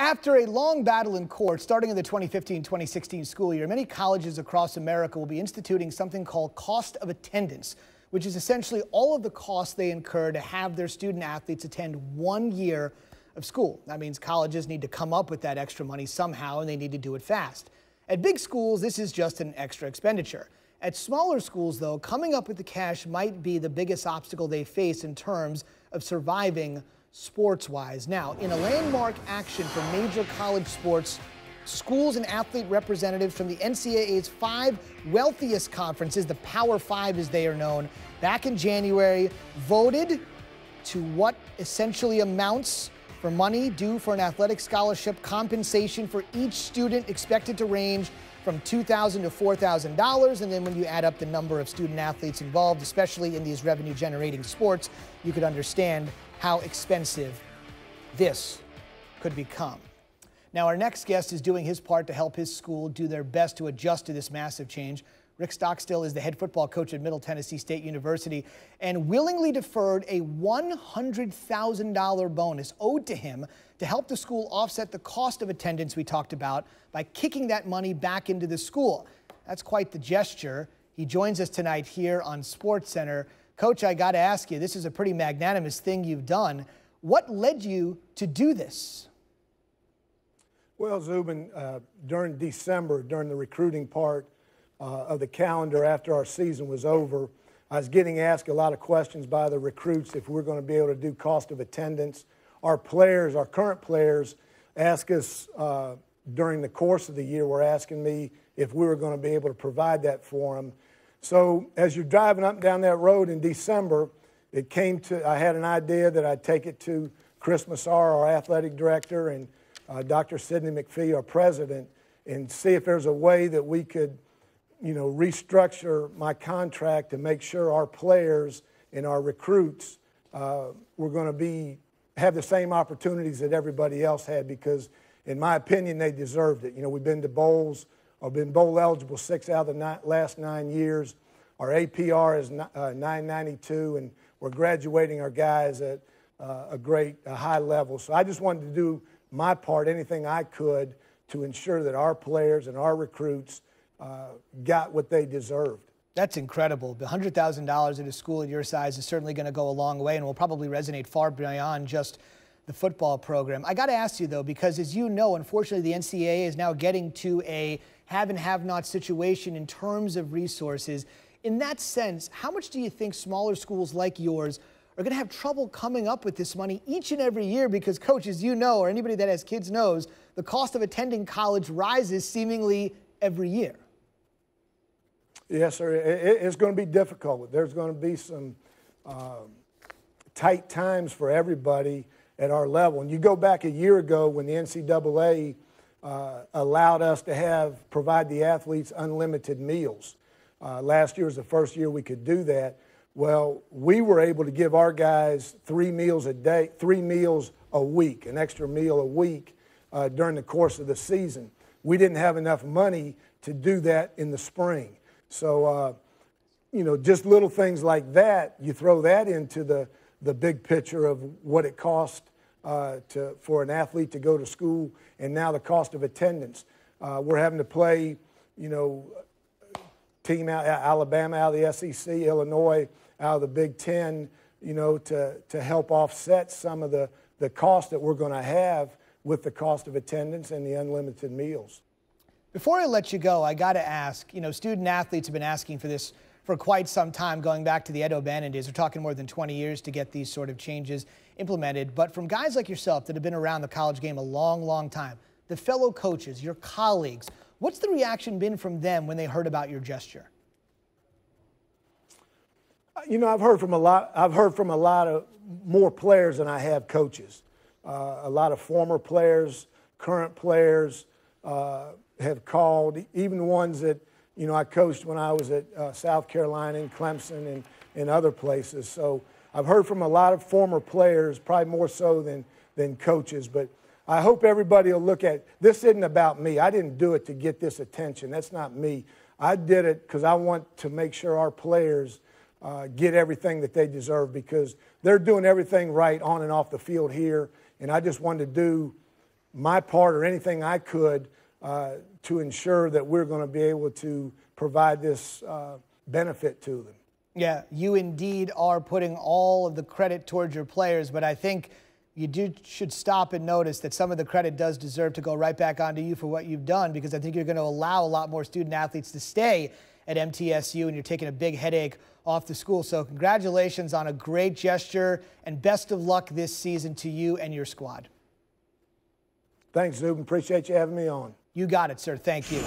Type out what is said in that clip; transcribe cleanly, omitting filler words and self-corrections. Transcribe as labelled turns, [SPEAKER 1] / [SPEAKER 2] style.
[SPEAKER 1] After a long battle in court, starting in the 2015-2016 school year, many colleges across America will be instituting something called cost of attendance, which is essentially all of the costs they incur to have their student athletes attend 1 year of school. That means colleges need to come up with that extra money somehow, and they need to do it fast. At big schools, this is just an extra expenditure. At smaller schools, though, coming up with the cash might be the biggest obstacle they face in terms of surviving sports-wise. Now, in a landmark action for major college sports, schools and athlete representatives from the NCAA's 5 wealthiest conferences, the Power 5 as they are known, back in January, voted to what essentially amounts for money due for an athletic scholarship compensation for each student, expected to range from $2,000 to $4,000. And then when you add up the number of student athletes involved, especially in these revenue-generating sports, you could understand how expensive this could become. Now, our next guest is doing his part to help his school do their best to adjust to this massive change. Rick Stockstill is the head football coach at Middle Tennessee State University and willingly deferred a $100,000 bonus owed to him to help the school offset the cost of attendance we talked about by kicking that money back into the school. That's quite the gesture. He joins us tonight here on SportsCenter. Coach, I got to ask you, this is a pretty magnanimous thing you've done. What led you to do this?
[SPEAKER 2] Well, Zubin, during December, during the recruiting part of the calendar after our season was over, I was getting asked a lot of questions by the recruits if we're going to be able to do cost of attendance. Our players, our current players, ask us during the course of the year, were asking me if we were going to be able to provide that for them. So as you're driving up and down that road in December, I had an idea that I'd take it to Chris Massar, our athletic director, and Dr. Sidney McPhee, our president, and see if there's a way that we could, restructure my contract to make sure our players and our recruits were going to have the same opportunities that everybody else had, because in my opinion, they deserved it. We've been to bowls, or been bowl eligible 6 out of the last 9 years. Our APR is 992, and we're graduating our guys at a high level. So I just wanted to do my part, anything I could, to ensure that our players and our recruits got what they deserved.
[SPEAKER 1] That's incredible. The $100,000 at a school at your size is certainly going to go a long way and will probably resonate far beyond just the football program. I got to ask you, though, because as you know, unfortunately, the NCAA is now getting to a have and have-not situation in terms of resources. In that sense, how much do you think smaller schools like yours are going to have trouble coming up with this money each and every year? Because, Coach, as you know, or anybody that has kids knows, the cost of attending college rises seemingly every year.
[SPEAKER 2] Yes, sir. It's going to be difficult. There's going to be some tight times for everybody at our level. And you go back a year ago when the NCAA allowed us to provide the athletes unlimited meals. Last year was the first year we could do that. Well, we were able to give our guys 3 meals a day, 3 meals a week, an extra meal a week during the course of the season. We didn't have enough money to do that in the spring. So, just little things like that, you throw that into the big picture of what it costs for an athlete to go to school, and now the cost of attendance. We're having to play, team out Alabama out of the SEC, Illinois out of the Big Ten, to help offset some of the cost that we're going to have with the cost of attendance and the unlimited meals.
[SPEAKER 1] Before I let you go, I got to ask, student athletes have been asking for this for quite some time, going back to the Ed O'Bannon days. We're talking more than 20 years to get these sort of changes implemented. But from guys like yourself that have been around the college game a long, long time, the fellow coaches, your colleagues, what's the reaction been from them when they heard about your gesture?
[SPEAKER 2] I've heard from a lot of more players than I have coaches. A lot of former players, current players have called, even ones that, I coached when I was at South Carolina and Clemson and other places. So I've heard from a lot of former players, probably more so than coaches. But I hope everybody will look at, this isn't about me. I didn't do it to get this attention. That's not me. I did it because I want to make sure our players get everything that they deserve, because they're doing everything right on and off the field here. And I just wanted to do my part or anything I could to ensure that we're going to be able to provide this benefit to them.
[SPEAKER 1] Yeah, you indeed are putting all of the credit towards your players, but I think you should stop and notice that some of the credit does deserve to go right back onto you for what you've done, because I think you're going to allow a lot more student athletes to stay at MTSU, and you're taking a big headache off the school. So congratulations on a great gesture, and best of luck this season to you and your squad.
[SPEAKER 2] Thanks, Zubin. Appreciate you having me on.
[SPEAKER 1] You got it, sir. Thank you.